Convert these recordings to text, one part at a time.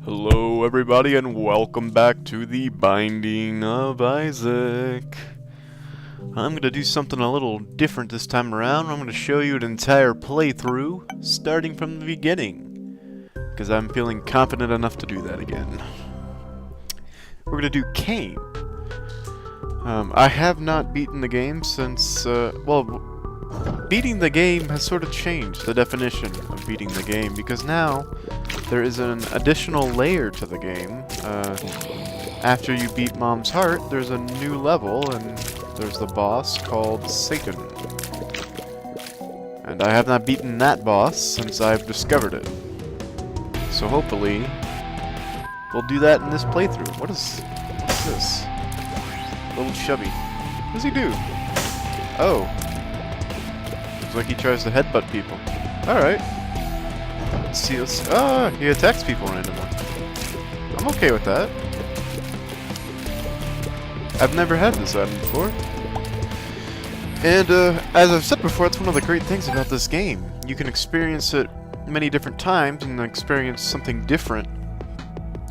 Hello everybody and welcome back to the Binding of Isaac. I'm going to do something a little different this time around. I'm going to show you an entire playthrough starting from the beginning, because I'm feeling confident enough to do that again. We're going to do Cain. I have not beaten the game since, beating the game has sort of changed the definition of beating the game, because now there is an additional layer to the game. After you beat Mom's Heart, there's a new level, and there's the boss called Satan. And I have not beaten that boss since I've discovered it. So hopefully, we'll do that in this playthrough. What's this? Little chubby. What does he do? Oh. Looks like he tries to headbutt people. Alright. Let's see, he attacks people randomly. I'm okay with that. I've never had this item before. And, as I've said before, it's one of the great things about this game. You can experience it many different times and experience something different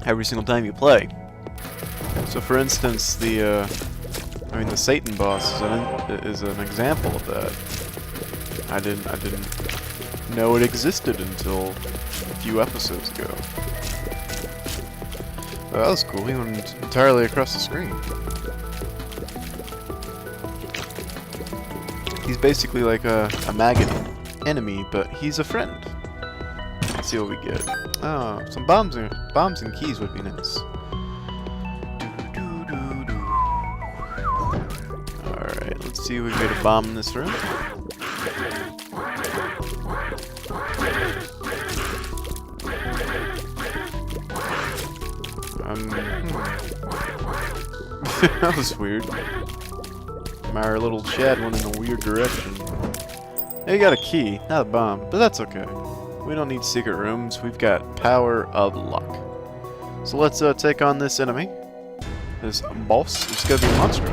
every single time you play. So, for instance, the Satan boss is an example of that. I didn't know it existed until a few episodes ago. Oh, that was cool. He went entirely across the screen. He's basically like a maggot enemy, but he's a friend. Let's see what we get. Oh, some bombs and keys would be nice. Alright, let's see if we made a bomb in this room. That was weird. Our little Chad went in a weird direction. Hey, got a key, not a bomb, but that's okay. We don't need secret rooms, we've got power of luck. So let's take on this enemy. This boss. It's gonna be a monster.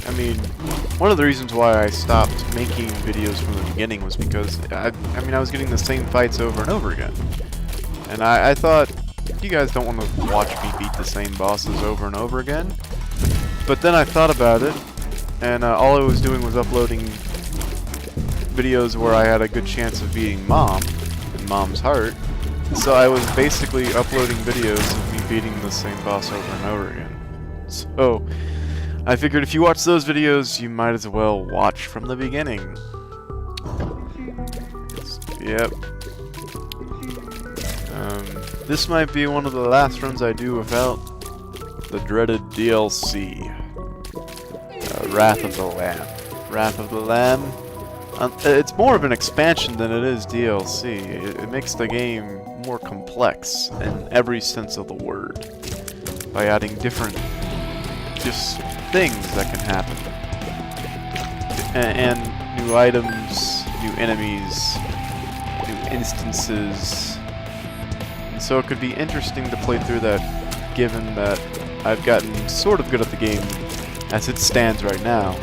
I mean, one of the reasons why I stopped making videos from the beginning was because I was getting the same fights over and over again. And I thought, you guys don't want to watch me beat the same bosses over and over again. But then I thought about it, and all I was doing was uploading videos where I had a good chance of beating Mom in Mom's Heart. So I was basically uploading videos of me beating the same boss over and over again. So I figured if you watch those videos, you might as well watch from the beginning. Yep. This might be one of the last runs I do without the dreaded DLC. Wrath of the Lamb. Wrath of the Lamb. It's more of an expansion than it is DLC. It makes the game more complex in every sense of the word by adding different just things that can happen. And new items, new enemies, new instances. And so it could be interesting to play through that, given that I've gotten sort of good at the game as it stands right now.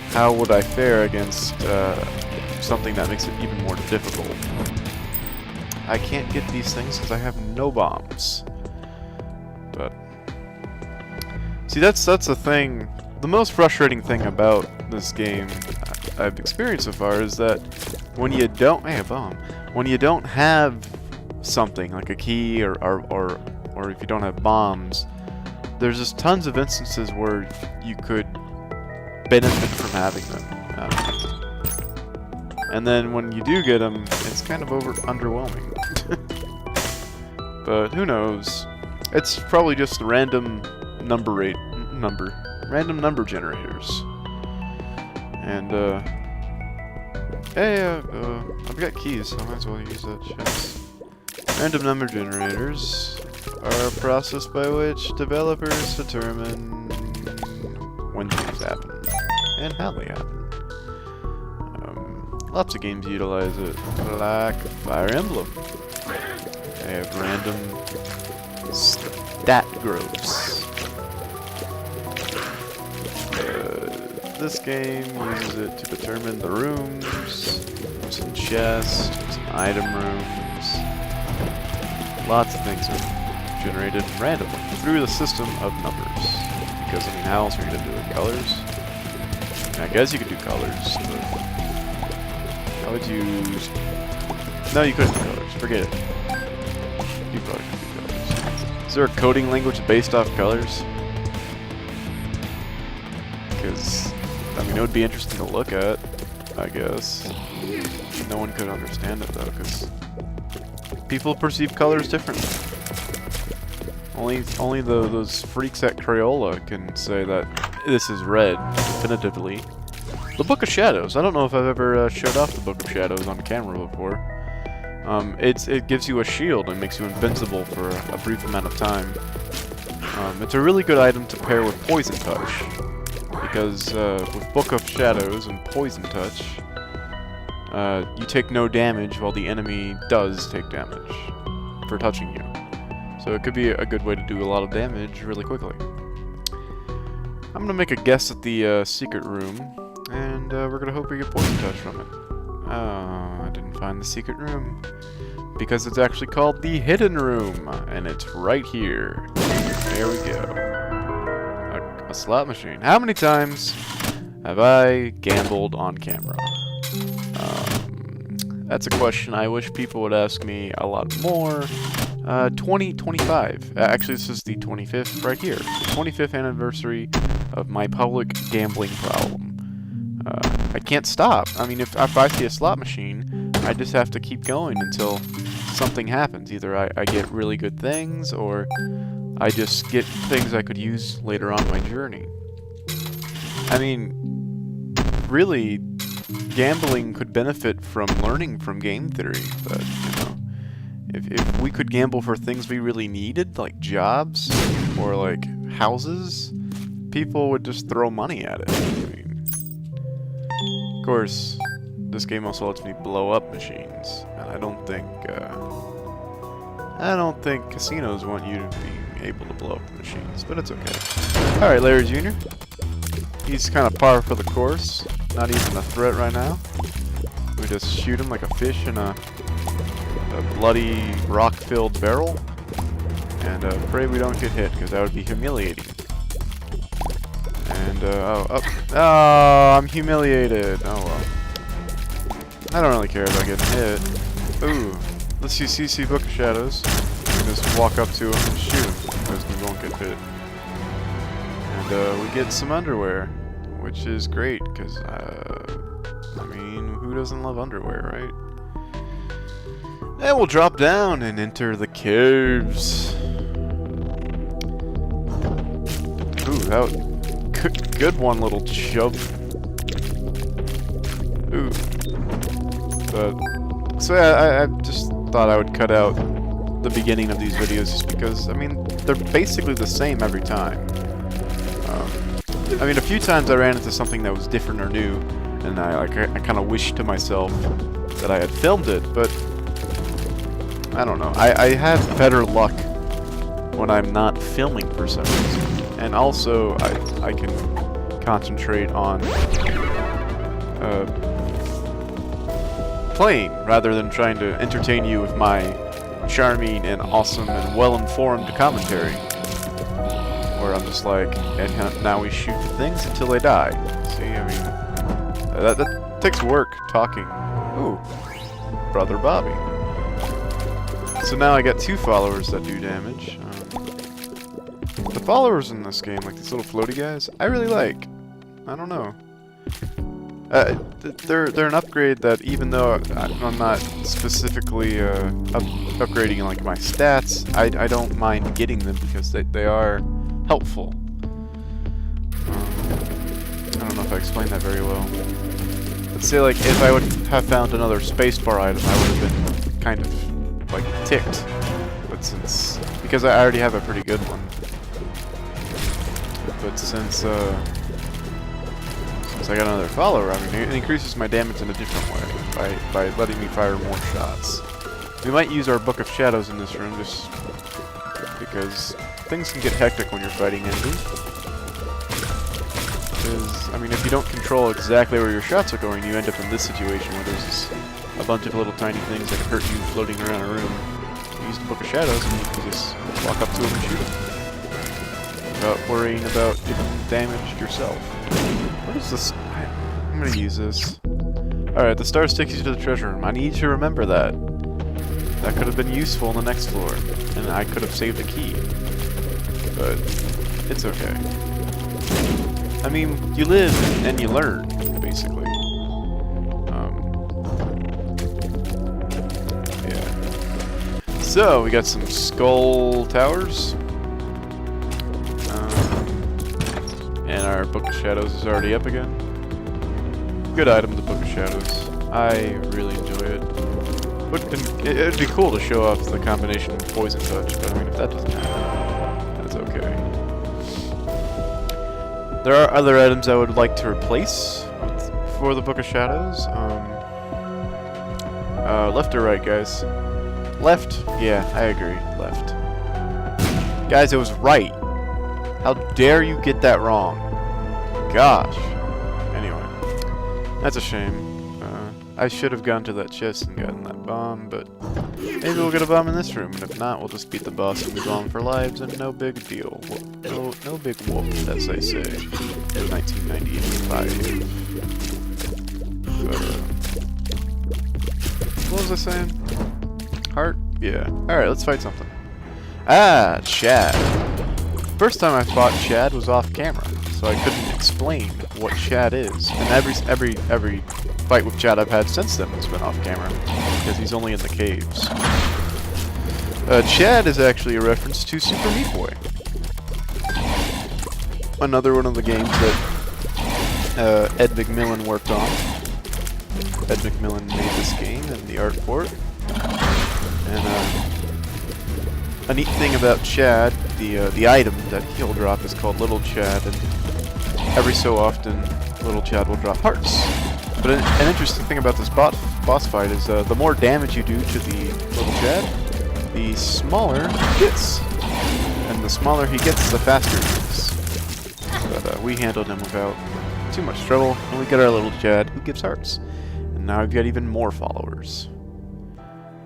How would I fare against something that makes it even more difficult? I can't get these things because I have no bombs. But see, that's the thing. The most frustrating thing about this game I've experienced so far is that when you don't when you don't have something like a key or if you don't have bombs, there's just tons of instances where you could benefit from having them. And then when you do get them, it's kind of underwhelming. But who knows? It's probably just random number generators. And I've got keys, so I might as well use that shit. Random number generators are a process by which developers determine when things happen and how they happen. Lots of games utilize it, like Fire Emblem. They have random stat growths. This game uses it to determine the rooms and chest, some item rooms. Lots of things are generated randomly through the system of numbers. Because, I mean, how else are you going to do it? Colors? I guess you could do colors, but how would you... No, you couldn't do colors. Forget it. You probably couldn't do colors. Is there a coding language based off colors? Because, I mean, it would be interesting to look at, I guess. No one could understand it, though, because people perceive colors differently. Only those freaks at Crayola can say that this is red, definitively. The Book of Shadows. I don't know if I've ever showed off the Book of Shadows on camera before. It gives you a shield and makes you invincible for a brief amount of time. It's a really good item to pair with Poison Touch. Because with Book of Shadows and Poison Touch, you take no damage while the enemy does take damage for touching you. So it could be a good way to do a lot of damage really quickly. I'm gonna make a guess at the secret room, and we're gonna hope we get Poison Touch from it. Oh, I didn't find the secret room. Because it's actually called the Hidden Room, and it's right here. There we go. A slot machine. How many times have I gambled on camera? That's a question I wish people would ask me a lot more. 2025. Actually, this is the 25th right here. The 25th anniversary of my public gambling problem. I can't stop. I mean, if I see a slot machine, I just have to keep going until something happens. Either I get really good things, or I just get things I could use later on my journey. I mean, really, gambling could benefit from learning from game theory, but, you know, if we could gamble for things we really needed, like jobs, or like houses, people would just throw money at it. I mean, of course, this game also lets me blow up machines, and I don't think casinos want you to be able to blow up the machines, but it's okay. Alright, Larry Jr. He's kind of par for the course. Not even a threat right now. We just shoot him like a fish in a bloody rock-filled barrel. And pray we don't get hit, because that would be humiliating. And, oh, I'm humiliated. Oh well. I don't really care about getting hit. Ooh, let's use CC Book of Shadows. We just walk up to him and shoot him, because we won't get hit. And we get some underwear, which is great, because, I mean, who doesn't love underwear, right? And we'll drop down and enter the caves. Ooh, that good one, little chub. Ooh. But, so yeah, I just thought I would cut out the beginning of these videos just because, I mean, they're basically the same every time. I mean, a few times I ran into something that was different or new, and I kind of wished to myself that I had filmed it, but I don't know. I have better luck when I'm not filming for some reason, and also I can concentrate on playing rather than trying to entertain you with my charming and awesome and well-informed commentary. Where I'm just like, and now we shoot the things until they die. See, I mean, that takes work, talking. Ooh, Brother Bobby. So now I got 2 followers that do damage. The followers in this game, like these little floaty guys, I really like. I don't know. They're an upgrade that, even though I'm not specifically upgrading like my stats, I don't mind getting them because they are helpful. I don't know if I explained that very well. Let's say, like, if I would have found another spacebar item, I would have been kind of, like, ticked. But because I already have a pretty good one. But since I got another follower, I mean, it increases my damage in a different way by letting me fire more shots. We might use our Book of Shadows in this room just because things can get hectic when you're fighting enemies. is, I mean, if you don't control exactly where your shots are going, you end up in this situation where there's a bunch of little tiny things that can hurt you floating around a room. You use the Book of Shadows and you can just walk up to them and shoot them. Without worrying about getting damaged yourself. What is this? I'm gonna use this. Alright, the stars take you to the treasure room. I need you to remember that. That could have been useful on the next floor, and I could have saved a key. But it's okay. I mean, you live and you learn, basically. Yeah. So, we got some skull towers. And our Book of Shadows is already up again. Good item, the Book of Shadows. I really enjoy it. It'd be cool to show off the combination with Poison Touch, but I mean, if that doesn't happen, that's okay. There are other items I would like to replace for the Book of Shadows. Left or right, guys? Left? Yeah, I agree. Left. Guys, it was right. How dare you get that wrong? Gosh. Anyway, that's a shame. I should have gone to that chest and gotten that bomb, but maybe we'll get a bomb in this room, and if not, we'll just beat the boss and move on for lives, and no big deal. No big whoop, as they say in 1995. But, what was I saying? Heart? Yeah. Alright, let's fight something. Ah, Chad. First time I fought Chad was off camera, so I couldn't explain what Chad is. And every fight with Chad I've had since then has been off camera, because he's only in the caves. Chad is actually a reference to Super Meat Boy. Another one of the games that Ed McMillan worked on. Ed McMillan made this game and the art for it. And a neat thing about Chad, the item that he'll drop is called Little Chad, and every so often Little Chad will drop hearts. But an interesting thing about this boss fight is the more damage you do to the Little Chad, the smaller he gets. And the smaller he gets, the faster he is. But we handled him without too much trouble, and we got our Little Chad, who gives hearts. And now we've got even more followers.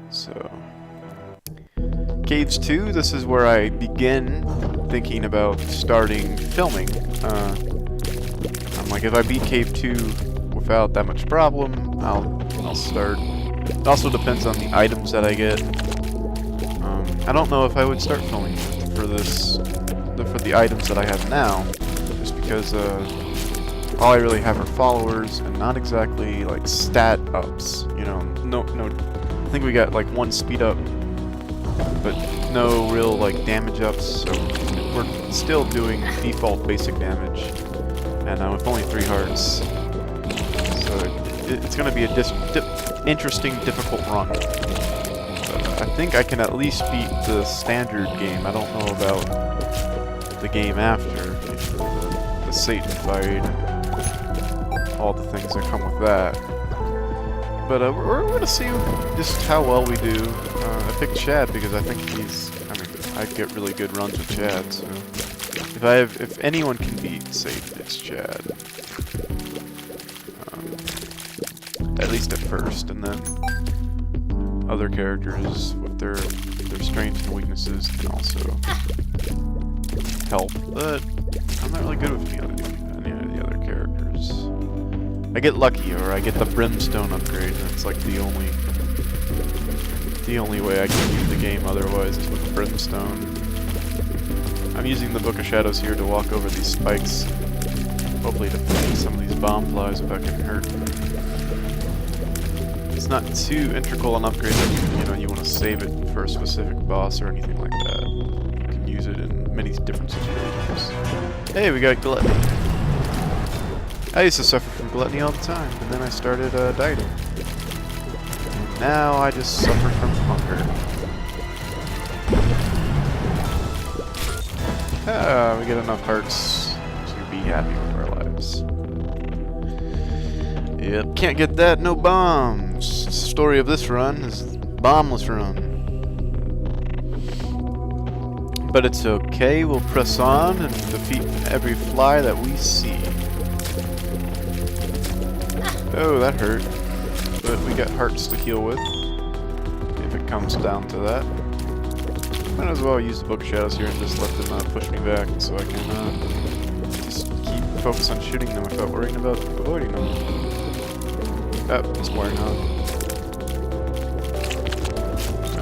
So... Caves 2, this is where I begin thinking about starting filming. I'm like, if I beat Cave 2 without that much problem, I'll start. It also depends on the items that I get. I don't know if I would start filming for the items that I have now, just because all I really have are followers and not exactly like stat ups. You know, no. I think we got like one speed up, but no real like damage ups. So we're still doing default basic damage, and with only 3 hearts. It's going to be a interesting, difficult run. But I think I can at least beat the standard game. I don't know about the game after. The Satan fight. All the things that come with that. But we're going to see just how well we do. I picked Chad because I think I get really good runs with Chad. So if anyone can beat Satan, it's Chad. At least at first, and then other characters with their strengths and weaknesses can also help. But I'm not really good with any of the other characters. I get lucky, or I get the Brimstone upgrade, and it's like the only way I can beat the game otherwise is with the Brimstone. I'm using the Book of Shadows here to walk over these spikes, hopefully to find some of these bomb flies without getting hurt. It's not too integral an upgrade that you want to save it for a specific boss or anything like that. You can use it in many different situations. Hey, we got gluttony. I used to suffer from gluttony all the time, and then I started dieting. And now I just suffer from hunger. We get enough hearts to be happy with our lives. Yep, can't get that, no bombs. The story of this run is bombless run. But it's okay, we'll press on and defeat every fly that we see. Oh, that hurt. But we got hearts to heal with. If it comes down to that. Might as well use the Book of Shadows here and just let them push me back so I can just keep focus on shooting them without worrying about avoiding them. Oh, just wearing on.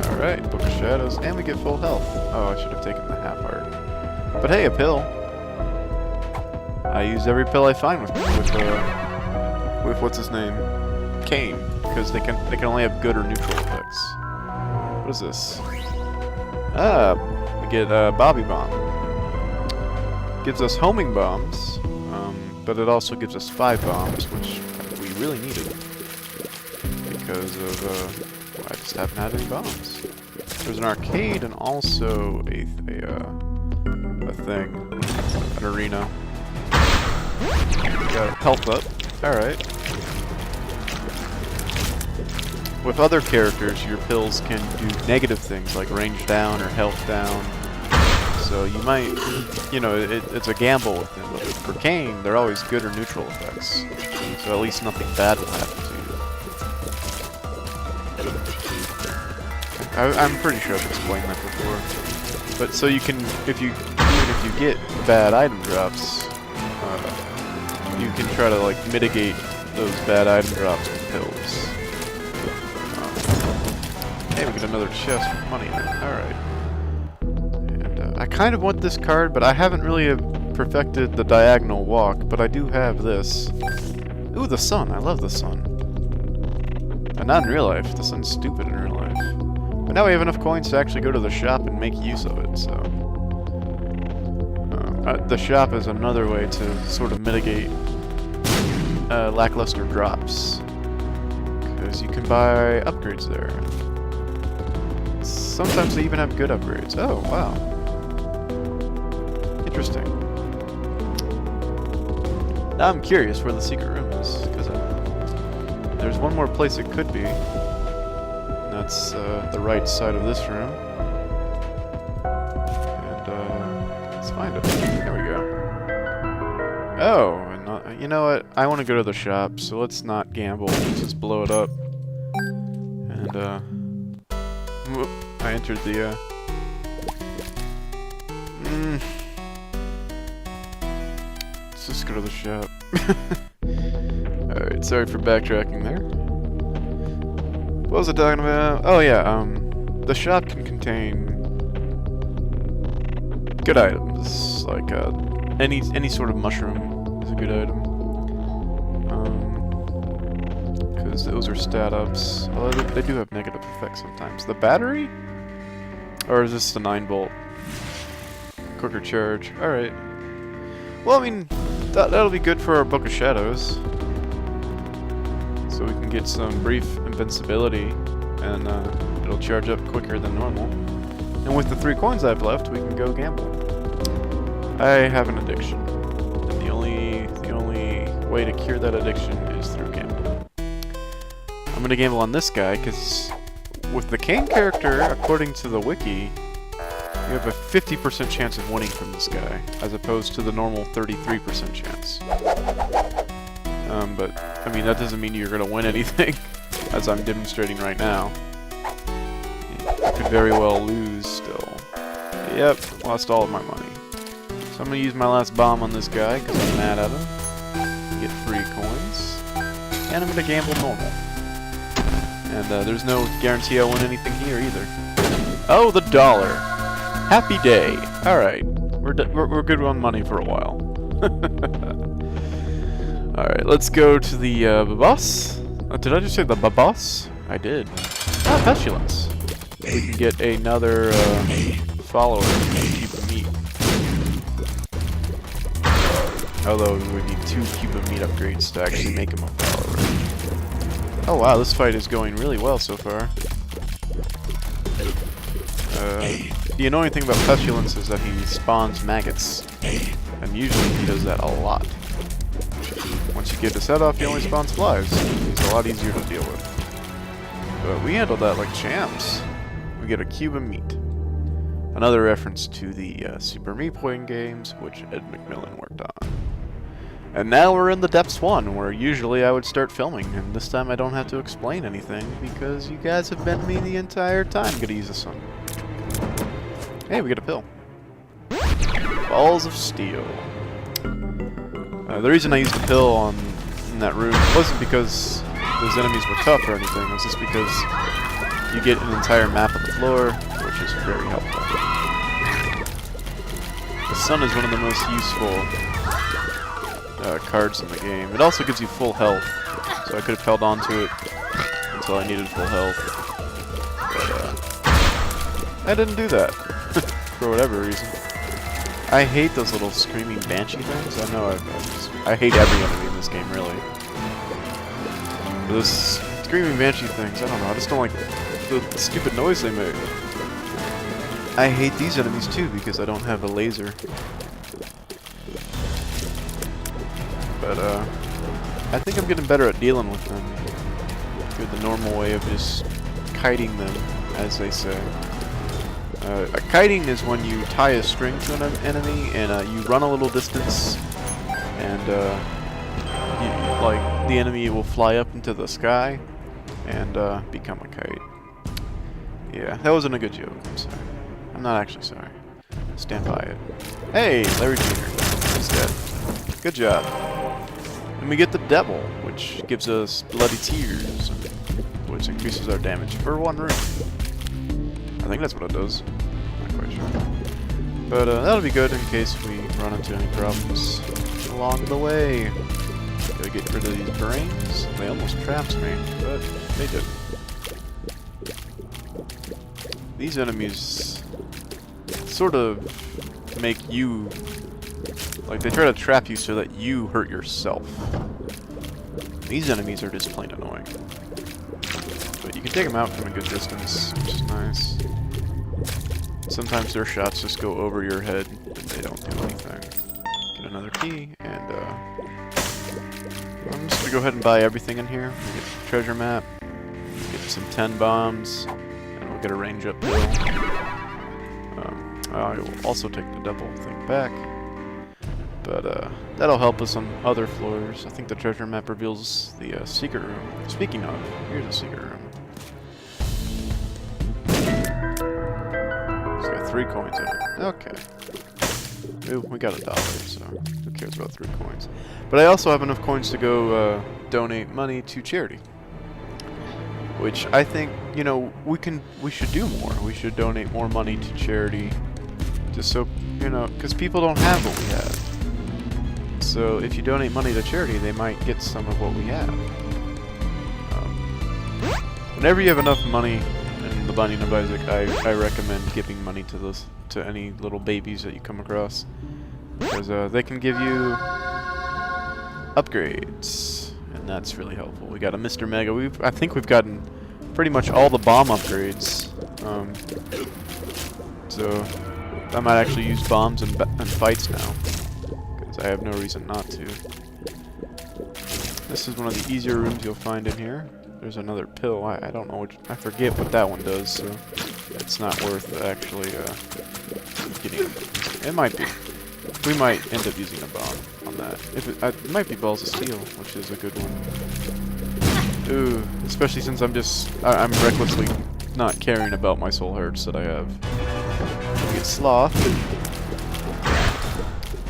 Alright, Book of Shadows, and we get full health. Oh, I should have taken the half heart. But hey, a pill. I use every pill I find with what's his name? Cain, because they can only have good or neutral effects. What is this? Ah, we get Bobby Bomb. Gives us homing bombs, but it also gives us 5 bombs, which we really needed because of I just haven't had any bombs. There's an arcade and also a thing, an arena. Got health up. All right. With other characters, your pills can do negative things like range down or health down. So you might, you know, it's a gamble with them. But for Cain, they're always good or neutral effects. So at least nothing bad will happen to you. I'm pretty sure I've explained that before. But so you can, even if you get bad item drops, you can try to like mitigate those bad item drops with pills. Hey, we get another chest with money in it. Alright. And I kind of want this card, but I haven't really perfected the diagonal walk, but I do have this. Ooh, the sun. I love the sun. And not in real life. The sun's stupid in real life. But now we have enough coins to actually go to the shop and make use of it, so... the shop is another way to sort of mitigate lackluster drops. Because you can buy upgrades there. Sometimes they even have good upgrades. Oh, wow. Interesting. Now I'm curious where the secret room is, because there's one more place it could be. And that's the right side of this room. And let's find it. There we go. Oh, and you know what? I want to go to the shop, so let's not gamble. Let's just blow it up. And whoop. I entered the, Let's just go to the shop. Alright, sorry for backtracking there. What was I talking about? Oh yeah, the shop can contain good items, like, any sort of mushroom is a good item. Because those are stat ups, although they do have negative effects sometimes. The battery? Or is this the 9-volt? Quicker charge. Alright. Well, I mean, that'll be good for our Book of Shadows. So we can get some brief invincibility, and it'll charge up quicker than normal. And with the 3 coins I've left, we can go gamble. I have an addiction. And the only way to cure that addiction is through gambling. I'm gonna gamble on this guy, because... with the Cain character, according to the wiki, you have a 50% chance of winning from this guy, as opposed to the normal 33% chance. But, I mean, that doesn't mean you're going to win anything, as I'm demonstrating right now. You could very well lose still. Yep, lost all of my money. So I'm going to use my last bomb on this guy, because I'm mad at him. Get 3 coins. And I'm going to gamble normal. And there's no guarantee I'll win anything here either. Oh, the dollar! Happy day! Alright, we're good on money for a while. Alright, let's go to the boss. Did I just say the boss? I did. Ah, Pestilence. We can get another follower to keep the meat. Although we would need 2 cube of meat upgrades to actually make him a follower. Oh wow, this fight is going really well so far. The annoying thing about Pestilence is that he spawns maggots. And usually he does that a lot. Once you get his head off, he only spawns flies. It's a lot easier to deal with. But we handled that like champs. We get a cube of meat. Another reference to the Super Meat Boy games, which Ed McMillan worked on. And now we're in the depths 1, where usually I would start filming, and this time I don't have to explain anything, because you guys have been me the entire time. Gonna use this one. Hey, we get a pill. Balls of Steel. The reason I used the pill in that room wasn't because those enemies were tough or anything, it was just because you get an entire map of the floor, which is very helpful. The sun is one of the most useful cards in the game. It also gives you full health, so I could have held on to it until I needed full health. But I didn't do that, for whatever reason. I hate those little screaming banshee things. I know I hate every enemy in this game, really. But those screaming banshee things, I don't know, I just don't like the stupid noise they make. I hate these enemies too because I don't have a laser. But I think I'm getting better at dealing with them through the normal way of just kiting them, as they say. Kiting is when you tie a string to an enemy and you run a little distance, and like the enemy will fly up into the sky and become a kite. Yeah, that wasn't a good joke. I'm sorry. I'm not actually sorry. Stand by it. Hey, Larry Jr. He's dead. Good job. And we get the Devil, which gives us Bloody Tears, which increases our damage for 1 room. I think that's what it does. Not quite sure. But that'll be good in case we run into any problems along the way. Gotta get rid of these brains. They almost trapped me, but they didn't. These enemies sort of make you, like, they try to trap you so that you hurt yourself. These enemies are just plain annoying. But you can take them out from a good distance, which is nice. Sometimes their shots just go over your head and they don't do anything. Get another key, and I'm just gonna go ahead and buy everything in here. We get the treasure map, get some 10 bombs, and we'll get a range up hill. I will also take the Devil thing back. But that'll help us on other floors. I think the treasure map reveals the secret room. Speaking of, here's a secret room. It's got 3 coins in it. Okay. Ooh, we got $1, so who cares about 3 coins? But I also have enough coins to go donate money to charity. Which I think, you know, we should do more. We should donate more money to charity. Just so, you know, because people don't have what we have. So if you donate money to charity, they might get some of what we have. Whenever you have enough money in the Binding of Isaac, I recommend giving money to any little babies that you come across, because they can give you upgrades, and that's really helpful. We got a Mr. Mega. I think we've gotten pretty much all the bomb upgrades. So I might actually use bombs in fights now. I have no reason not to. This is one of the easier rooms you'll find in here. There's another pill. I don't know which. I forget what that one does, so it's not worth actually getting. It might be. We might end up using a bomb on that. It might be Balls of Steel, which is a good one. Ooh, especially since I'm recklessly not caring about my soul hearts that I have. We get Sloth.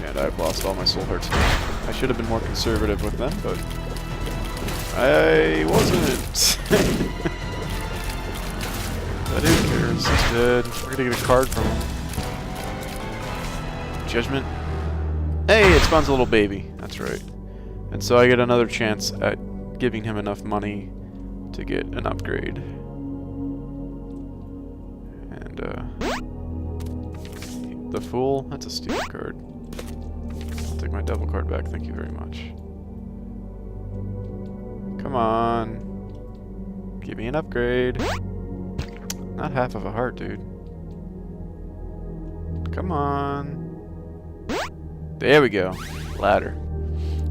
And I've lost all my soul hearts now. I should have been more conservative with them, but I wasn't. But who cares? He's dead. We're gonna get a card from him. Judgment. Hey, it spawns a little baby. That's right. And so I get another chance at giving him enough money to get an upgrade. And the Fool. That's a stupid card. Take my Devil card back, thank you very much. Come on. Give me an upgrade. Not half of a heart, dude. Come on. There we go. Ladder.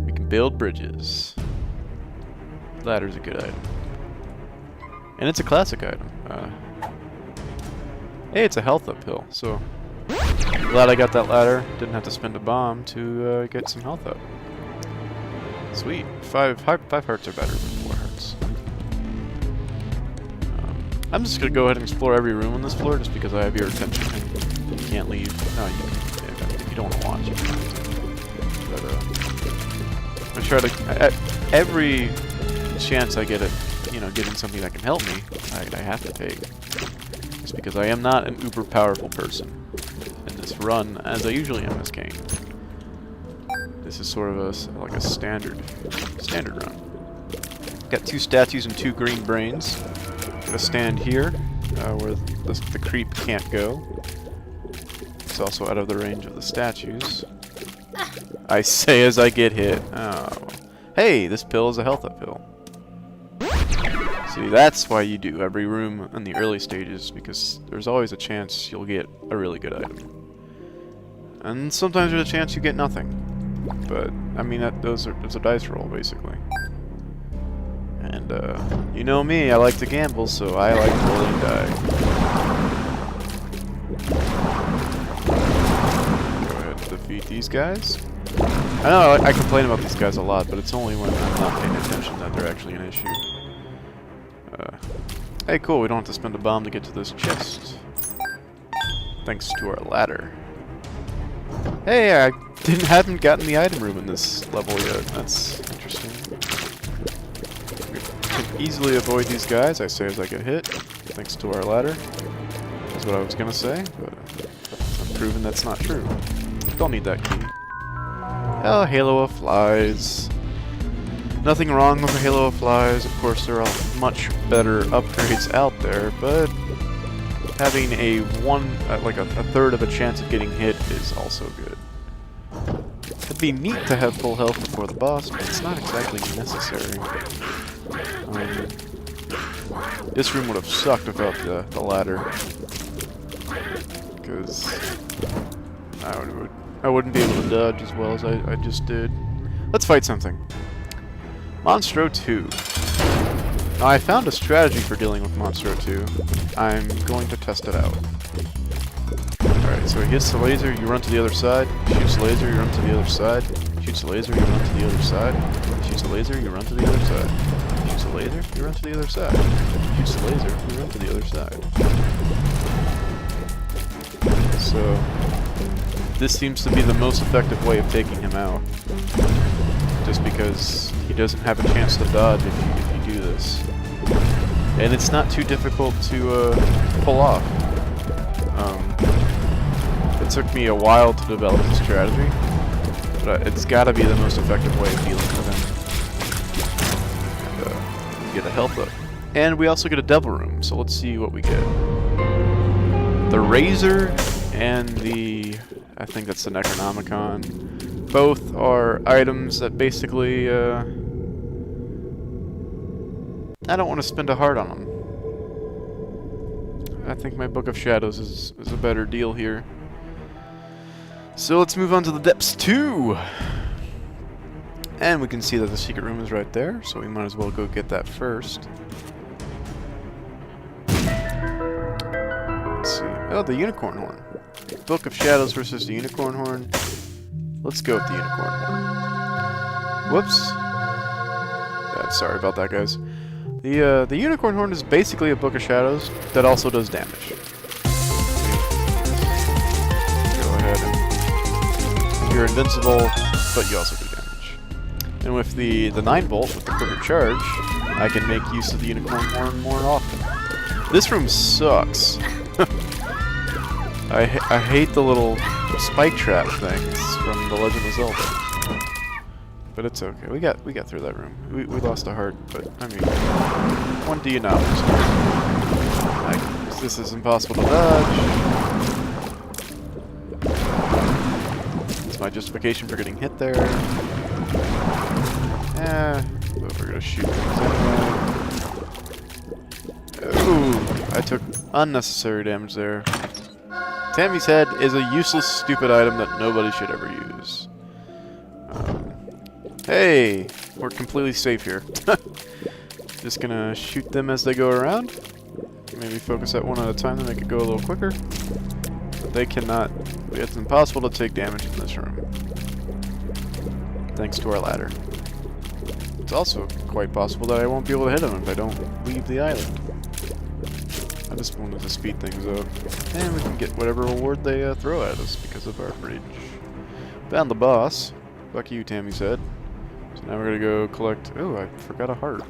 We can build bridges. Ladder's a good item. And it's a classic item. Hey, it's a health uphill, so glad I got that ladder. Didn't have to spend a bomb to get some health up. Sweet. Five hearts are better than 4 hearts. I'm just gonna go ahead and explore every room on this floor just because I have your attention and you can't leave. No, you can, if you don't want to watch. You can. But I try to every chance I get at getting something that can help me, I have to take. Just because I am not an uber powerful person in this run, as I usually am as Cain. This is sort of like a standard run. Got 2 statues and 2 green brains. Gonna stand here where the creep can't go. It's also out of the range of the statues. I say as I get hit. Oh. Hey, this pill is a health up pill. See, that's why you do every room in the early stages, because there's always a chance you'll get a really good item. And sometimes there's a chance you get nothing. But, I mean, it's a dice roll, basically. And, you know me, I like to gamble, so I like rolling die. Go ahead and defeat these guys. I know I complain about these guys a lot, but it's only when I'm not paying attention that they're actually an issue. Hey, cool, we don't have to spend a bomb to get to this chest. Thanks to our ladder. Hey, I hadn't gotten the item room in this level yet. That's interesting. We can easily avoid these guys, I say as I get hit, thanks to our ladder. That's what I was gonna say, but I'm proving that's not true. Don't need that key. Oh, Halo of Flies. Nothing wrong with a Halo of Flies. Of course, there are much better upgrades out there, but having a third of a chance of getting hit is also good. It'd be neat to have full health before the boss, but it's not exactly necessary. This room would have sucked without the ladder, because I wouldn't be able to dodge as well as I just did. Let's fight something. Monstro 2. Now, I found a strategy for dealing with Monstro 2. I'm going to test it out. Alright, so he hits the laser, you run to the other side. Shoots the laser, you run to the other side. Shoots the laser, you run to the other side. Shoots the laser, you run to the other side. Shoots the laser, you run to the other side. Shoots the laser, you run to the other side. So, this seems to be the most effective way of taking him out. Just because he doesn't have a chance to dodge if you do this. And it's not too difficult to pull off. It took me a while to develop the strategy, but it's gotta be the most effective way of dealing with him. And, we get a health up. And we also get a devil room, so let's see what we get. The Razor and the... I think that's the Necronomicon. Both are items that basically, I don't want to spend a heart on them. I think my Book of Shadows is a better deal here. So let's move on to the Depths 2! And we can see that the secret room is right there, so we might as well go get that first. Let's see. Oh, the Unicorn Horn. Book of Shadows versus the Unicorn Horn. Let's go with the Unicorn Horn. Whoops. Yeah, sorry about that, guys. The Unicorn Horn is basically a Book of Shadows that also does damage. Go ahead and you're invincible, but you also do damage. And with the 9-volt, with the quicker charge, I can make use of the Unicorn Horn more often. This room sucks. I hate the little spike trap things from The Legend of Zelda. But it's okay. We got through that room. We lost a heart, but I mean, when do you not lose a heart? This is impossible to dodge. It's my justification for getting hit there. But we're gonna shoot things anyway. Ooh, I took unnecessary damage there. Tammy's Head is a useless, stupid item that nobody should ever use. Hey, we're completely safe here. Just gonna shoot them as they go around. Maybe focus at one at a time to make it go a little quicker. But they cannot. It's impossible to take damage in this room. Thanks to our ladder. it's also quite possible that I won't be able to hit them if I don't leave the island. I just wanted to speed things up. And we can get whatever reward they throw at us because of our bridge. Found the boss. Fuck you, Tammy said. So now we're gonna go collect... Oh, I forgot a heart.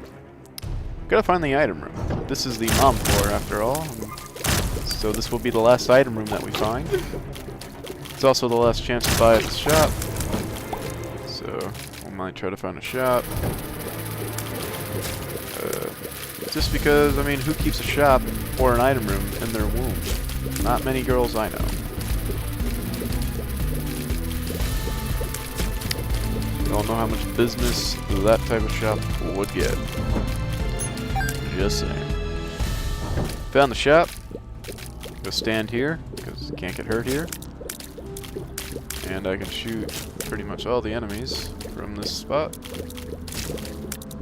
Gotta find the item room. This is the mom floor after all. So this will be the last item room that we find. It's also the last chance to buy at the shop. So we might try to find a shop. Just because, I mean, who keeps a shop or an item room in their womb? Not many girls I know. Don't know how much business that type of shop would get. Just saying. Found the shop. Go stand here, because you can't get hurt here. And I can shoot pretty much all the enemies from this spot.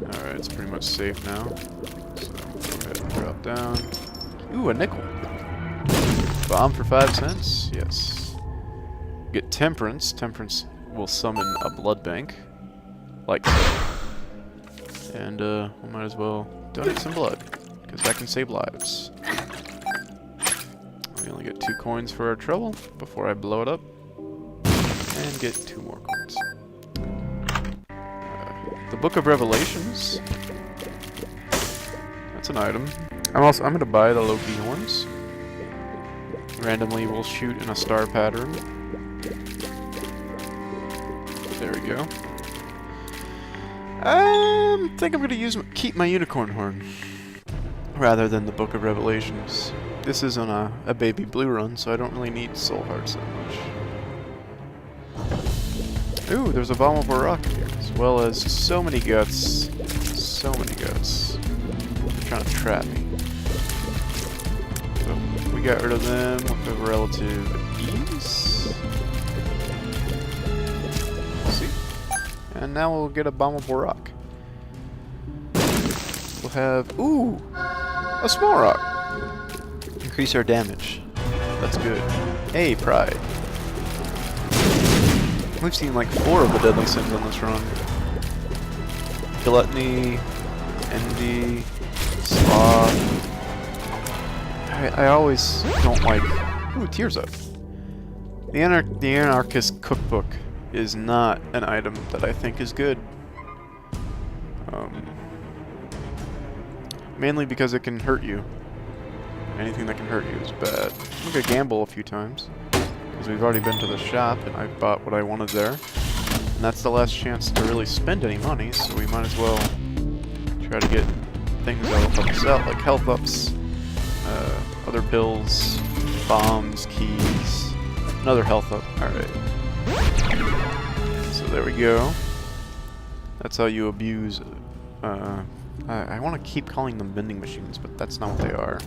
Alright, it's pretty much safe now. So go ahead and drop down. Ooh, a nickel. Bomb for 5 cents? Yes. Get Temperance. Temperance will summon a blood bank. Like so. And we might as well donate some blood, because that can save lives. We only get 2 coins for our trouble before I blow it up. And get 2 more coins. The Book of Revelations. That's an item. I'm gonna buy the Loki horns. Randomly we'll shoot in a star pattern. There we go. I think I'm gonna keep my unicorn horn rather than the Book of Revelations. This is on a baby blue run, so I don't really need soul hearts that much. Ooh, there's a vulnerable rock here, as well as so many guts. So many guts. They're trying to trap me. So we got rid of them with a relative ease. See? And now we'll get a bombable rock. We'll have, ooh, a small rock. Increase our damage. That's good. Hey, pride. We've seen like 4 of the deadly sins on this run. Gluttony, envy, sloth. I always don't like... Ooh, Tears Up. The Anarchist Cookbook is not an item that I think is good. Mainly because it can hurt you. Anything that can hurt you is bad. I'm gonna gamble a few times, because we've already been to the shop and I bought what I wanted there. And that's the last chance to really spend any money, so we might as well try to get things that will help us out, like health ups, other pills, bombs, keys, another health up. Alright. So there we go. That's how you abuse... I want to keep calling them vending machines, but that's not what they are.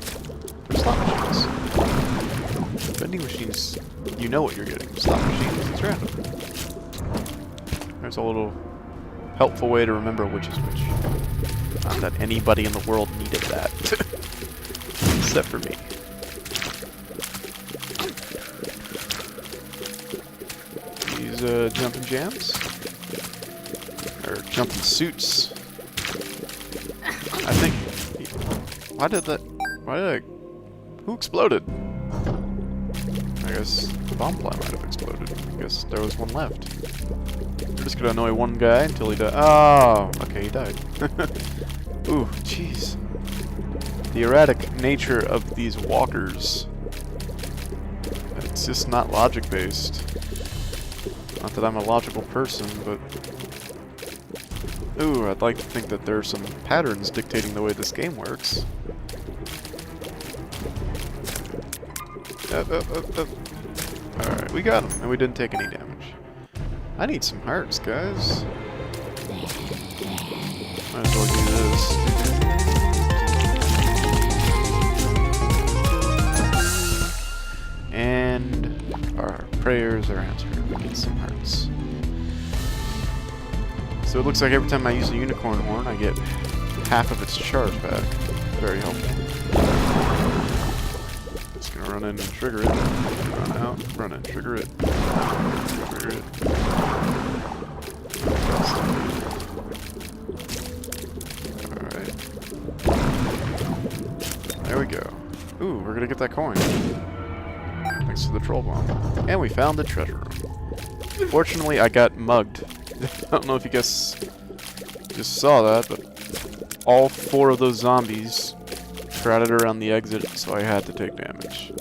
They're slot machines. Vending machines, you know what you're getting. Slot machines, it's random. There's a little helpful way to remember which is which. Not that anybody in the world needed that. Except for me. These jumping jams? Or jumping suits. I think... Who exploded? I guess the bomb plant might have exploded. I guess there was one left. We're just gonna annoy one guy until he died. Oh! Okay, he died. Ooh, jeez. The erratic nature of these walkers. It's just not logic-based. Not that I'm a logical person, but... Ooh, I'd like to think that there are some patterns dictating the way this game works. Alright, we got him, and we didn't take any damage. I need some hearts, guys. Might as well do this. And our prayers are answered. We get some hearts. So it looks like every time I use a unicorn horn, I get half of its charge back. Very helpful. Just gonna run in and trigger it. Run out, run in, trigger it. Trigger it. There we go. Ooh, we're gonna get that coin. Thanks to the troll bomb. And we found the treasure room. Fortunately, I got mugged. I don't know if you guys just saw that, but all 4 of those zombies crowded around the exit, so I had to take damage.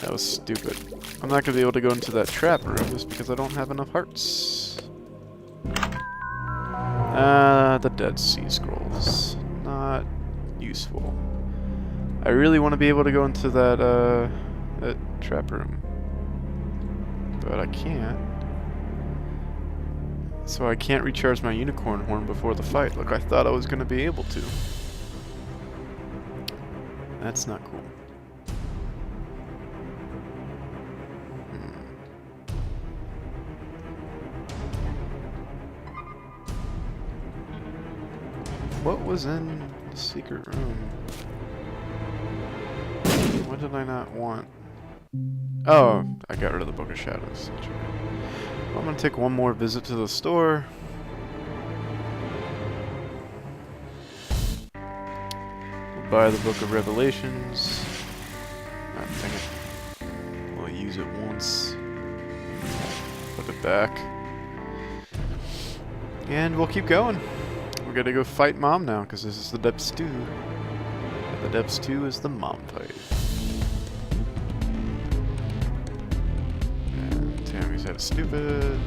That was stupid. I'm not going to be able to go into that trap room just because I don't have enough hearts. The Dead Sea Scrolls. Not useful. I really want to be able to go into that trap room. But I can't. So I can't recharge my unicorn horn before the fight. Look, I thought I was going to be able to. That's not cool. What was in the secret room? What did I not want? Oh, I got rid of the Book of Shadows. That's right. Well, I'm gonna take one more visit to the store. We'll buy the Book of Revelations. Ah, dang it. We'll use it once. Put it back. And we'll keep going. We're gonna go fight Mom now, because this is the Depths 2. And the Depths 2 is the Mom fight. And Tammy's head is stupid.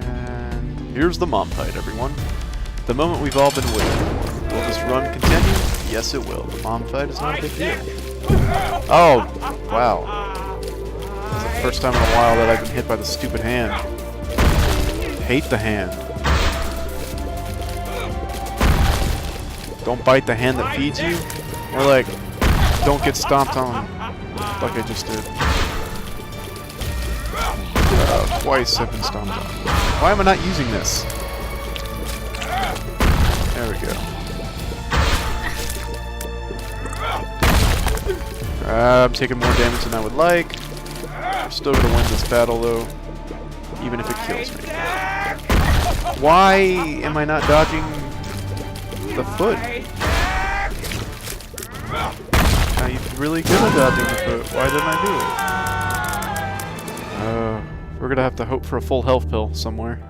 And here's the Mom fight, everyone. The moment we've all been waiting for. Will this run continue? Yes, it will. The Mom fight is not a big deal. Oh, wow. It's the first time in a while that I've been hit by the stupid hand. Hate the hand. Don't bite the hand that feeds you, or like, don't get stomped on, like I just did. Twice I've been stomped on. Why am I not using this? There we go. I'm taking more damage than I would like. I'm still gonna win this battle though, even if it kills me. Why am I not dodging the foot? I'm really good at dodging the foot. Why didn't I do it? We're gonna have to hope for a full health pill somewhere.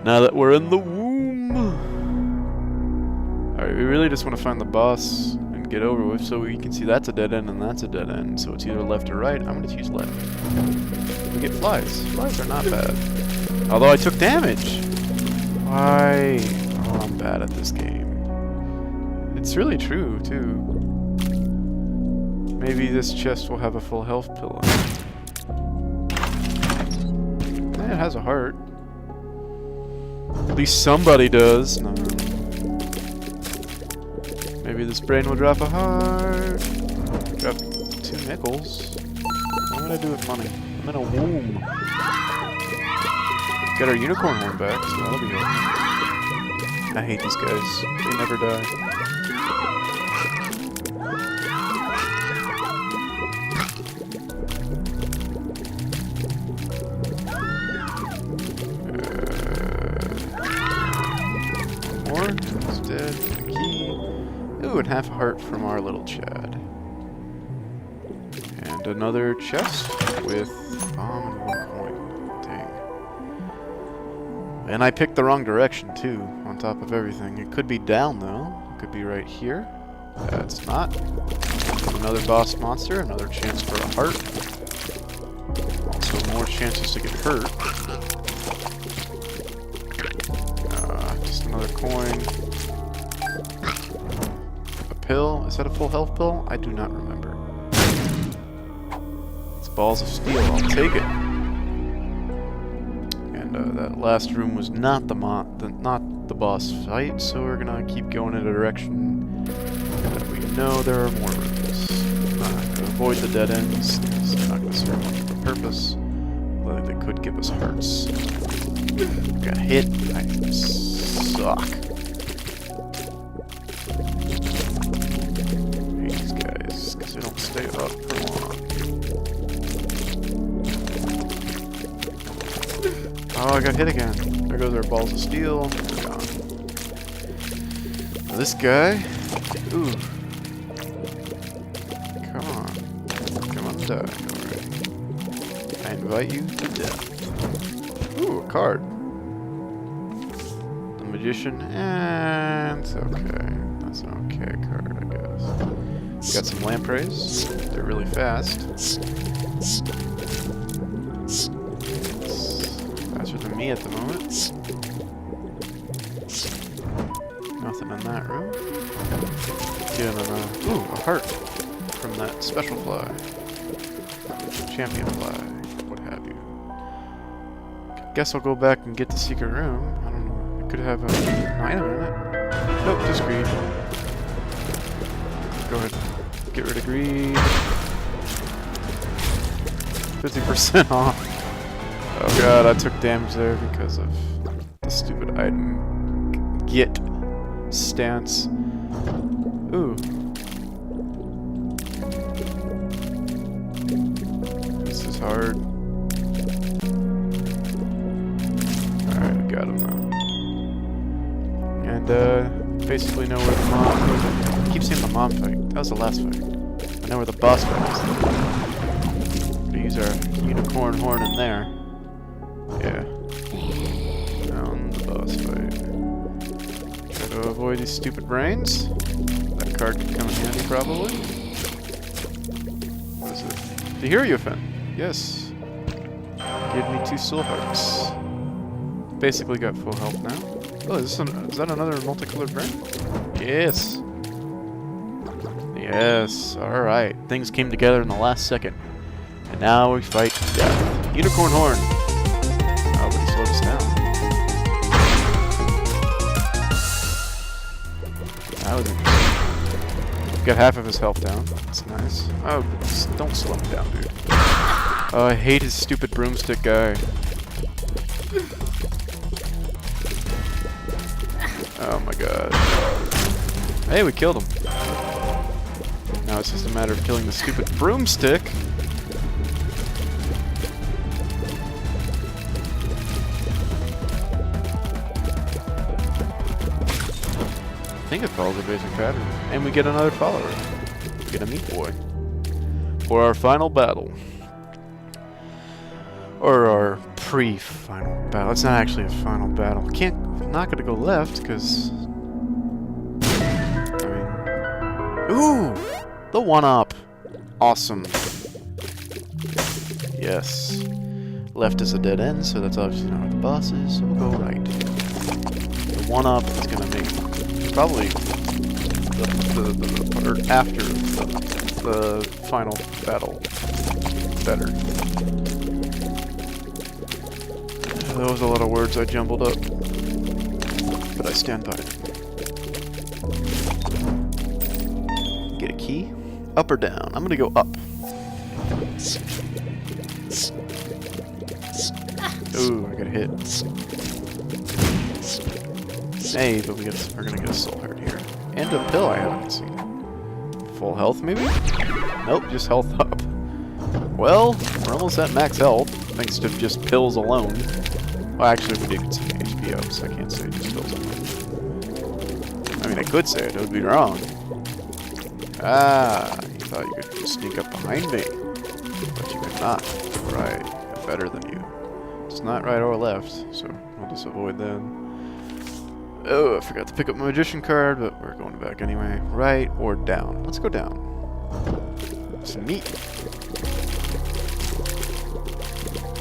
Now that we're in the womb. Alright, we really just want to find the boss and get over with, so we can see that's a dead end and that's a dead end. So it's either left or right. I'm gonna choose left. We get flies. Flies are not bad. Although I took damage. Why? Oh, I'm bad at this game. It's really true, too. Maybe this chest will have a full health pill in it. It has a heart. At least somebody does. No. Maybe this brain will drop a heart. Got 2 nickels. What would I do with money? I'm in a womb. Got our unicorn horn back, so that'll be good. I hate these guys. They never die. More? It's dead. A key. Ooh, and half a heart from our little Chad. And another chest with bomb and 1 coin. Dang. And I picked the wrong direction, too, on top of everything. It could be down, though. It could be right here. That's not. Another boss monster, another chance for a heart. Also, more chances to get hurt. Just another coin. A pill. Is that a full health pill? I do not remember. It's balls of steel. I'll take it. That last room was not the boss fight, so we're gonna keep going in a direction that we know there are more rooms. I'm not gonna avoid the dead ends. It's not gonna serve much of a purpose. Although they could give us hearts. Got hit. I suck. I hate these guys because they don't stay up for long. Oh, I got hit again. There goes our balls of steel. They're gone. Now this guy. Ooh. Come on. Come on, die already. I invite you to death. Ooh, a card. The Magician, and it's okay. That's an okay card, I guess. Got some Lampreys. They're really fast. Faster than me at the moment. Nothing in that room. Get him ooh, a heart from that special fly. Champion fly, what have you. Guess I'll go back and get the secret room. I don't know. It could have an item in it. Nope, just greed. Go ahead. Get rid of greed. 50% off. Oh god, I took damage there because of the stupid item get stance. Ooh. This is hard. Alright, got him now. And basically know where the mom... I keep saying the mom fight. That was the last fight. I know where the boss fight is. We'll use our unicorn horn in there. Yeah. Down the boss fight. Try to avoid these stupid brains. That card could come in handy, probably. What is it? The Hierophant. Yes. Give me 2 soul hearts. Basically got full health now. Oh, is that another multicolored brain? Yes. Yes. Alright. Things came together in the last second. And now we fight death. Unicorn horn. Oh, but he slowed us down. That was interesting. Got half of his health down. That's nice. Oh, don't slow him down, dude. Oh, I hate his stupid broomstick guy. Oh my god. Hey, we killed him. Now it's just a matter of killing the stupid broomstick. I think it follows a basic pattern. And we get another follower. We get a meat boy. For our final battle. Or our pre-final battle. It's not actually a final battle. I'm not gonna go left, because... I mean... Ooh! The 1-up! Awesome. Yes. Left is a dead end, so that's obviously not where the boss is, so we'll go right. The 1-up is gonna make... probably the part after the final battle better. That was a lot of words I jumbled up, but I stand by it. Get a key. Up or down? I'm gonna go up. Ooh, I got hit. Hey, but we're gonna get a soul heart here. And a pill I haven't seen. Full health, maybe? Nope, just health up. Well, we're almost at max health, thanks to just pills alone. Well, actually, we did get some HP up, so I can't say just pills alone. I mean, I could say it, it would be wrong. Ah, you thought you could just sneak up behind me. But you could not. Right, I'm better than you. It's not right or left, so we'll just avoid that. Oh, I forgot to pick up my magician card, but we're going back anyway. Right or down? Let's go down. Some meat.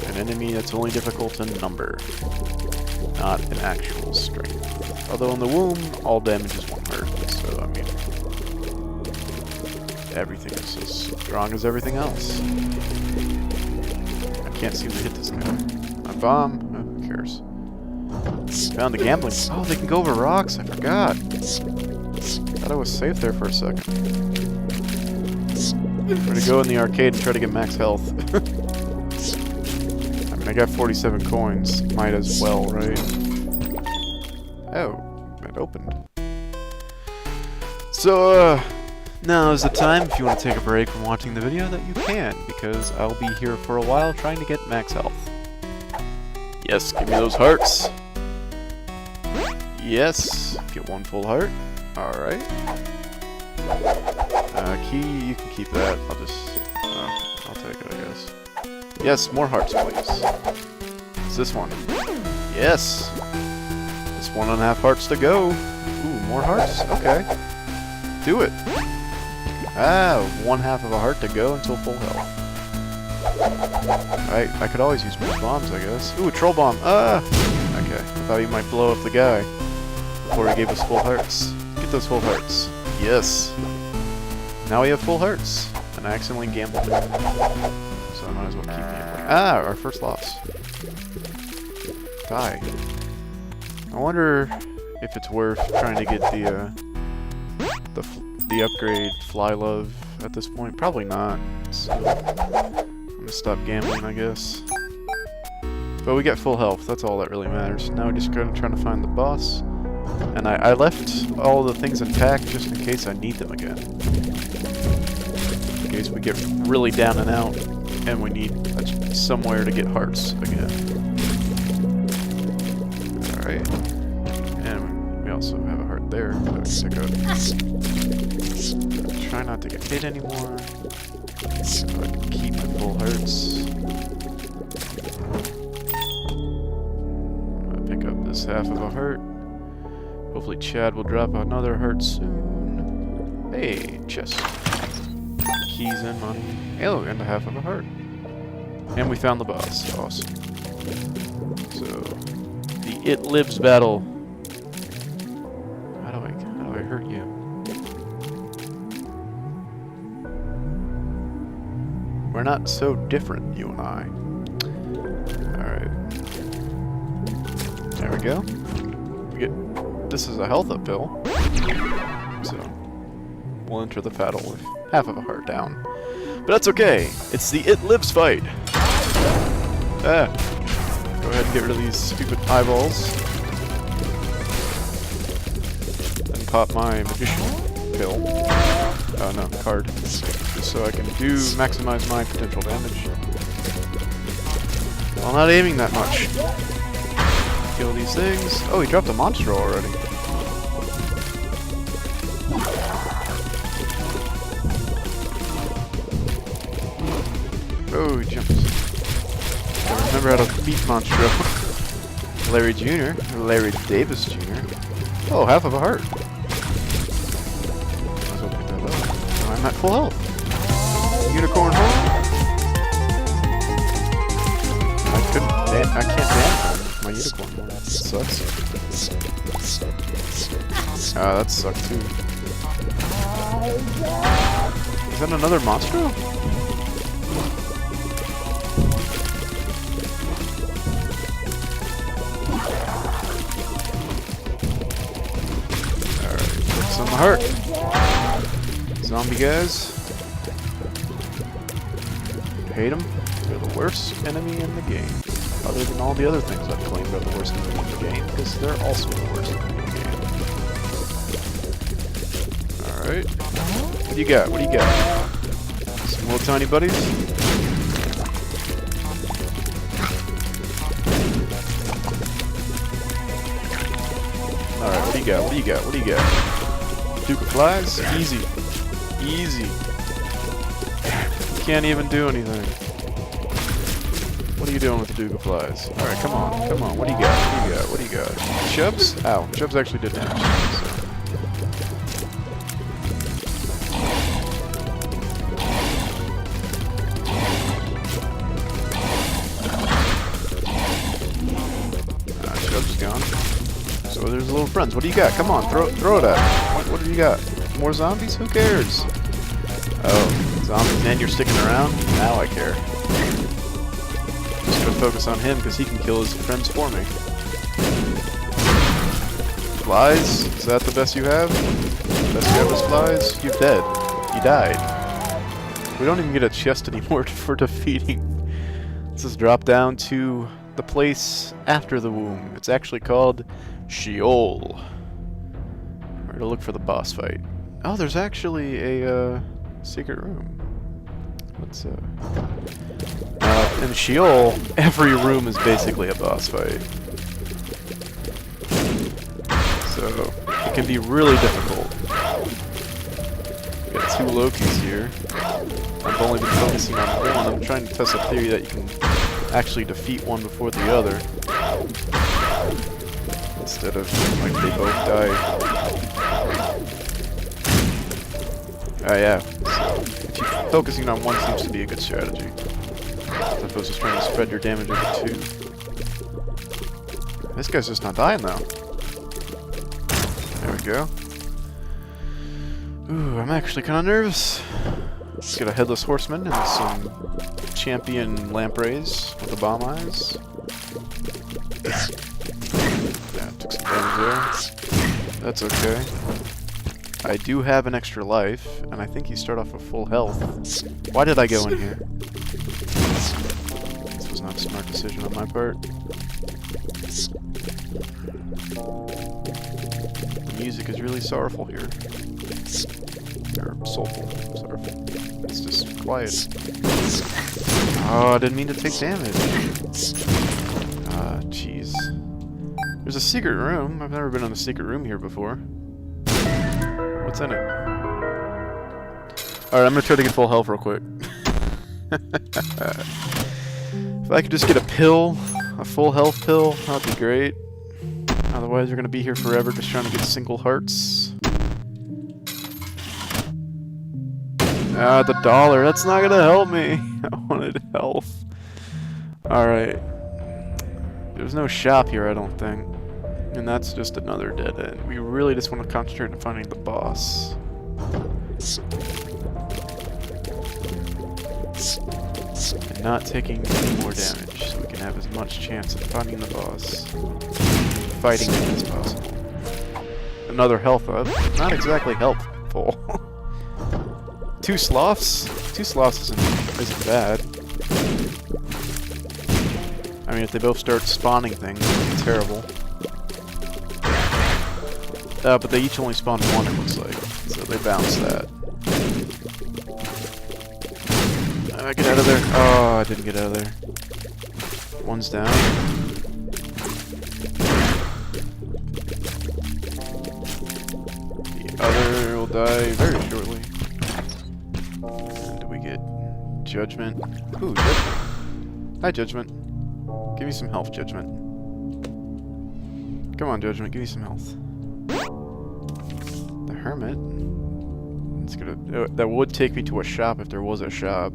An enemy that's only difficult to number, not an actual strength. Although in the womb, all damage is 1 hurt, so I mean, everything is as strong as everything else. I can't seem to hit this guy. My bomb? Oh, who cares? Found the gambling. Oh, they can go over rocks. I forgot. Thought I was safe there for a second. We're gonna go in the arcade and try to get max health. I mean, I got 47 coins. Might as well, right? Oh, it opened. So, now is the time, if you want to take a break from watching the video, that you can, because I'll be here for a while trying to get max health. Yes, give me those hearts. Yes, get 1 full heart. Alright. key. You can keep that. I'll take it, I guess. Yes, more hearts, please. It's this one. Yes! It's 1.5 hearts to go. Ooh, more hearts? Okay. Do it. Ah, 1/2 of a heart to go until full health. I could always use more bombs, I guess. Ooh, troll bomb. Ah! Okay, I thought he might blow up the guy before he gave us full hearts. Get those full hearts. Yes! Now we have full hearts. And I accidentally gambled it. So I might as well keep gambling. Ah, our first loss. Die. I wonder if it's worth trying to get the upgrade Fly Love at this point. Probably not. So I'm gonna stop gambling, I guess. But we get full health. That's all that really matters. Now we're just gonna try to find the boss. And I left all the things intact just in case I need them again. In case we get really down and out and we need somewhere to get hearts again. Alright. And we also have a heart there that we can pick up. Try not to get hit anymore. So I can keep the full hearts. I'm gonna pick up this 1/2 of a heart. Hopefully Chad will drop another heart soon. Hey, chest. Keys and money. Oh, and 1/2 of a heart. And we found the boss. Awesome. So, the It Lives battle. How do I hurt you? We're not so different, you and I. Alright. There we go. This is a health uphill. So, we'll enter the battle with 1/2 of a heart down. But that's okay. It's the It Lives fight. Ah. Go ahead and get rid of these stupid eyeballs. And pop my magician pill. Oh no, card. Just so I can maximize my potential damage. While not aiming that much. Kill these things. Oh, he dropped a monster already. Oh, he jumped. I remember how to beat Monstro. Larry Jr. Or Larry Davis Jr. Oh, 1/2 of a heart. Might as well pick that up. Oh, I'm at full health. Unicorn home. I can't damage my unicorn one. That sucks. Ah, that sucked too. Is that another Monstro? On the heart. Zombie guys. Hate them. They're the worst enemy in the game. Other than all the other things I've claimed are the worst enemy in the game, because they're also the worst enemy in the game. Alright. What do you got? What do you got? Some little tiny buddies? Alright, what do you got? What do you got? What do you got? Duke of Flies? Easy. Easy. Can't even do anything. What are you doing with the Duke of Flies? Alright, come on. Come on. What do you got? What do you got? What do you got? Chubs? Ow. Chubs actually did damage. So. Chubs is gone. So there's little friends. What do you got? Come on, throw it at me. What do you got? More zombies? Who cares? Oh, zombies. Man, you're sticking around? Now I care. Just gonna focus on him because he can kill his friends for me. Flies? Is that the best you have? Best you have is flies? You're dead. You died. We don't even get a chest anymore for defeating. Let's just drop down to the place after the womb. It's actually called Sheol. We're to look for the boss fight. Oh, there's actually a secret room. Let's in Sheol, every room is basically a boss fight. So it can be really difficult. Get 2 Lokis here. I've only been focusing on one. I'm trying to test a theory that you can actually defeat one before the other. Instead of, like, they both die. Oh yeah, so focusing on one seems to be a good strategy. As opposed to trying to spread your damage over 2. This guy's just not dying though. There we go. Ooh, I'm actually kind of nervous. Let's get a Headless Horseman and some champion lampreys with the bomb eyes. Yeah, took some damage there. That's okay. I do have an extra life, and I think you start off with full health. Why did I go in here? This was not a smart decision on my part. The music is really sorrowful here. Or soulful, sorrowful. It's just quiet. Oh, I didn't mean to take damage. Ah, jeez. There's a secret room. I've never been in a secret room here before. What's in it? Alright, I'm gonna try to get full health real quick. If I could just get a pill, a full health pill, that would be great. Otherwise, we're gonna be here forever just trying to get single hearts. Ah, the dollar. That's not gonna help me. I wanted health. Alright. There's no shop here, I don't think. And that's just another dead end. We really just want to concentrate on finding the boss. And not taking any more damage, so we can have as much chance of finding the boss. Fighting him as possible. Another health up. Not exactly helpful. 2 sloths? 2 sloths isn't bad. I mean, if they both start spawning things, it'd be terrible. But they each only spawn 1, it looks like. So they bounce that. Get out of there. Oh, I didn't get out of there. One's down. The other will die very shortly. And do we get Judgment? Ooh, Judgment. Hi, Judgment. Give me some health, Judgment. Come on, Judgment, give me some health. The Hermit. It's gonna. That would take me to a shop if there was a shop.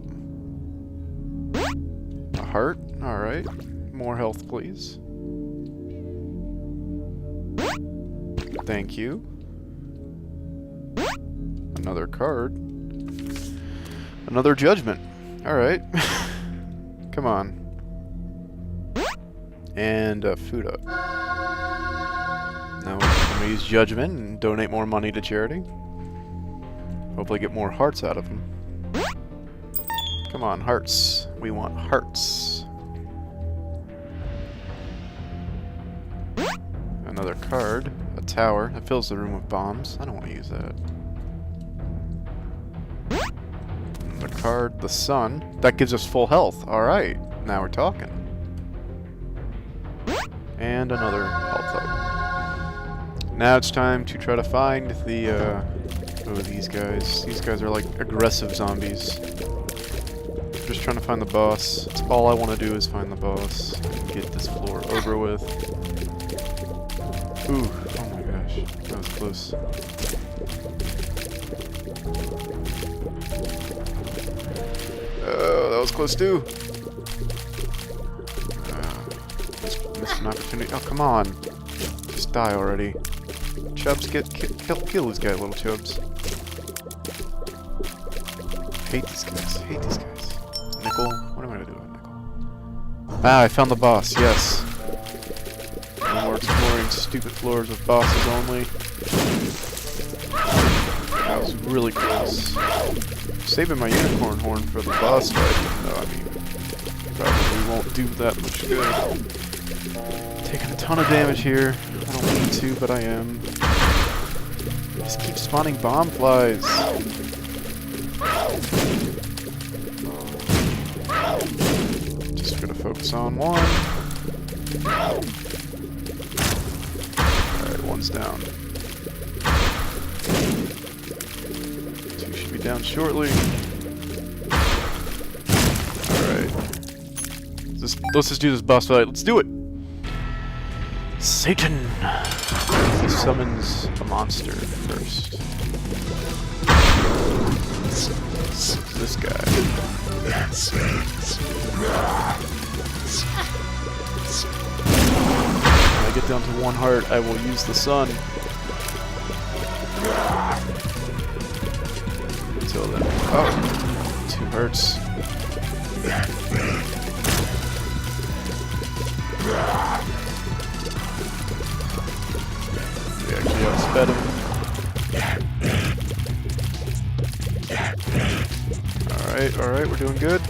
A heart? Alright. More health, please. Thank you. Another card. Another Judgment. Alright. Come on. And food up. Now I'm gonna use Judgment and donate more money to charity. Hopefully get more hearts out of them. Come on, hearts. We want hearts. Another card. A tower. That fills the room with bombs. I don't want to use that. Another card. The sun. That gives us full health. Alright. Now we're talking. And another health up. Now it's time to try to find the, oh, these guys. These guys are like aggressive zombies. Just trying to find the boss. That's all I want to do is find the boss and get this floor over with. Ooh, oh my gosh, that was close. Oh, that was close too. Missed an opportunity. Oh, come on. Just die already. Chubs, kill this guy, little Chubs. Hate these guys, hate these guys. Nickel, what am I gonna do with Nickel? Ah, I found the boss, yes. No more exploring stupid floors with bosses only. That was really close. Saving my unicorn horn for the boss fight, though, I mean, probably won't do that much good. Taking a ton of damage here. I don't mean to, but I am. Just keep spawning bomb flies. Just gonna focus on one. Alright, one's down. Two should Should be down shortly. Alright. Let's just do this boss fight. Let's do it! Satan! He summons a monster first. This guy. When I get down to 1 heart, I will use the sun. Until then. Oh! 2 hearts. We actually outsped him. Alright, we're doing good.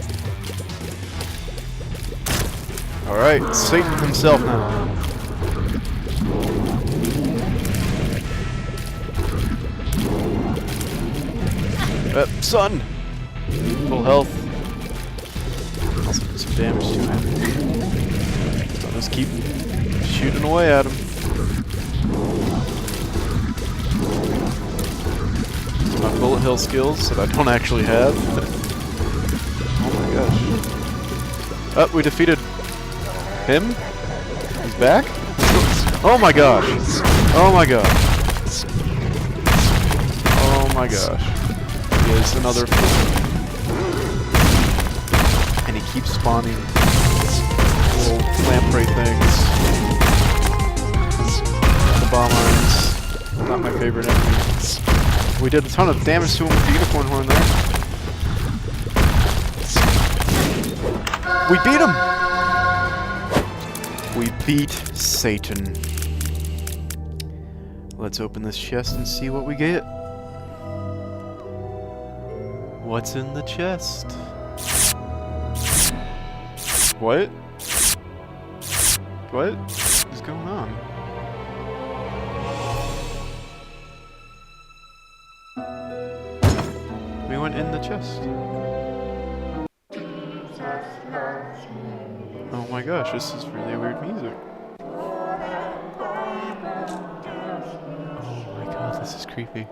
Alright, Satan himself now. Sun! Full health. Also do some damage to him. So I'll just keep shooting away at him. My bullet hell skills that I don't actually have. Oh my gosh. Oh, we defeated him? He's back? Oh my gosh. Oh my gosh. Oh my gosh. He is another and he keeps spawning little lamprey things. The bomb arms. Not my favorite enemy. We did a ton of damage to him with the unicorn horn there. We beat him! We beat Satan. Let's open this chest and see what we get. What's in the chest? What? What is going on? We went in the chest. Oh my gosh, this is really weird music. Oh my god, this is creepy.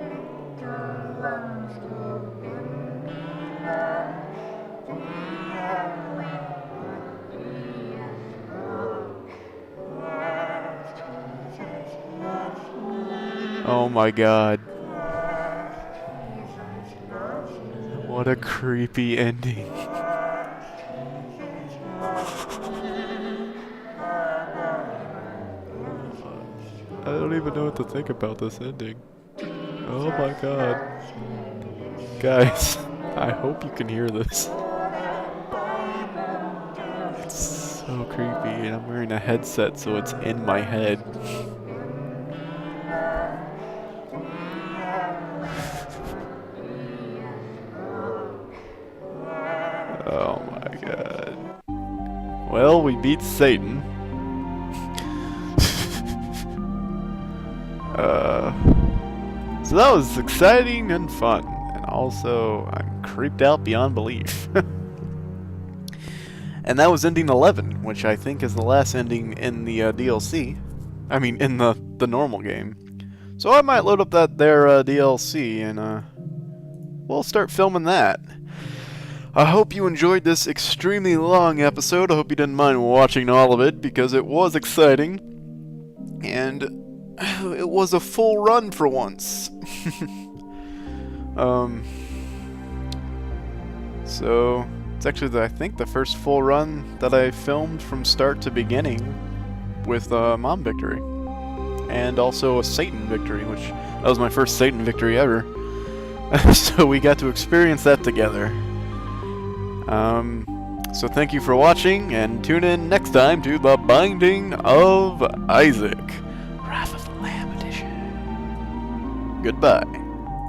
Oh my god. What a creepy ending. I don't even know what to think about this ending. Oh my god. Guys, I hope you can hear this. It's so creepy, and I'm wearing a headset so it's in my head. Oh my god. Well, we beat Satan. So that was exciting and fun. And also, I'm creeped out beyond belief. And that was ending 11, which I think is the last ending in the DLC. I mean, in the normal game. So I might load up their DLC and we'll start filming that. I hope you enjoyed this extremely long episode. I hope you didn't mind watching all of it, because it was exciting. And it was a full run for once. So it's actually, I think, the first full run that I filmed from start to beginning with Mom Victory. And also a Satan victory, which that was my first Satan victory ever. So we got to experience that together. So thank you for watching, and tune in next time to The Binding of Isaac, Wrath of the Lamb edition. Goodbye.